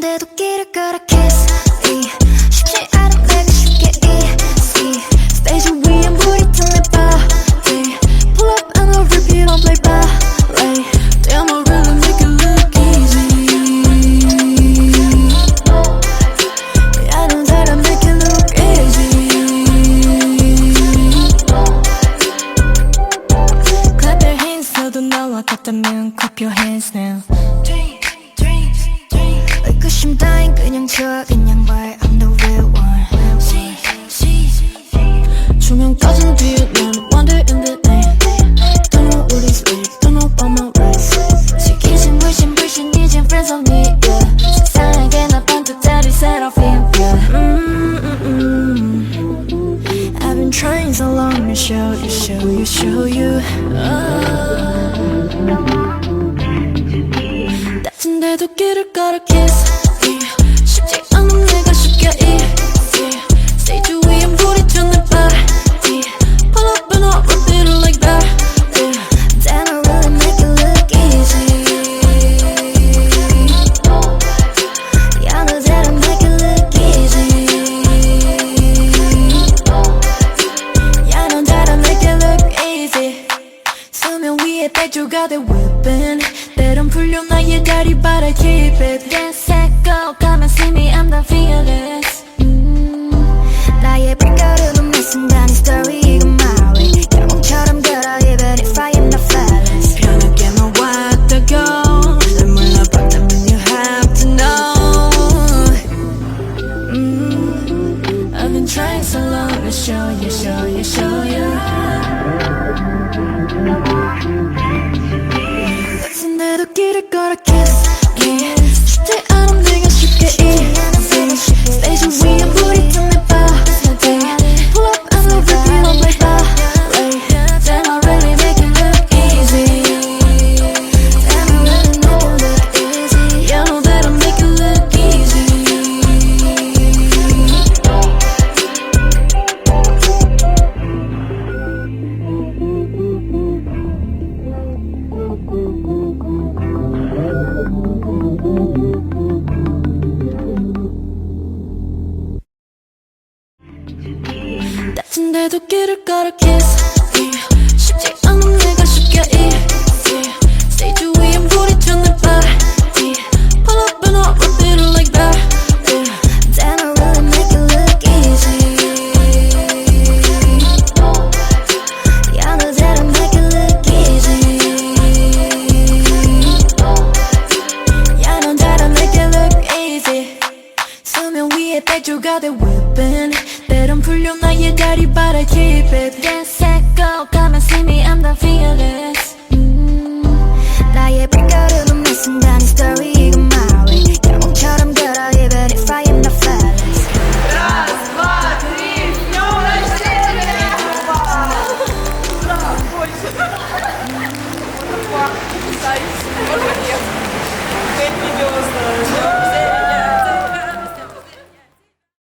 다친대도 길을 걸어 kiss 쉽지 않은 내가 쉽게 easy 스테이지 위엔 불이 튼 내 body Pull up and I'll repeat on play ballet Damn I really make it look easy I know that I make it look easy Clap your hands 너도 나와 같다면 clap your hands now 의구심 따윈 그냥 쳐 그냥 말 I'm the real one 조명 꺼진 뒤에 난 wander in the night Don't know what is real, don't know about my rights 지키신 불신 이젠 friends of me yeah 세상에게 나 반듯하리 SSERAFIM yeah I've been trying so long to show you 다친대도 길을 걸어 kiss 쉽지 않은 내가 쉽게 easy 스테이지 위엔 불이 튼 내 body Pull up and I'll repeat it like that Damn I really make it look easy Yeah I know that I make it look easy Yeah I know that I make it look easy 수면 위에 대조가 돼 whipping 때론 풀려 나의 다리 but I keep it Dance set go come and see me I'm the fearless 나의 발걸음은 매 순간의 story 이건 my way 영웅처럼 걸어 even if I am not flawless 편하게만 왔다고 날 몰라봤다면 you have to know I've been trying so long to show you 다친대도 길을 걸어 kiss 쉽지 않은 내가 쉽게 easy 스테이지 위엔 불이 튼 내 body Pull up and I'll repeat on play ballet Damn I really make it look easy Damn I really make it look easy Yeah I know that I make it look easy 다친대도 길을 걸어 kiss 쉽지 않은 내가 쉽게 easy 스테이지 위엔 불이 튼 내 body Pull up and I'll repeat it like that Damn I really make it look easy Yeah I know that I make it look easy Yeah I know that I make it look easy 수면 위에 대조가 돼 whipping 때론 풀려 나의 다리 but I keep it Dance set go come and see me I'm the fearless 나의 발걸음은 매 순간의 story 이건 my way 영웅처럼 걸어 even if I am not flawless Раз, два, три, днем рождения! Больше. Потрясающе. Можно нет. Опять видео с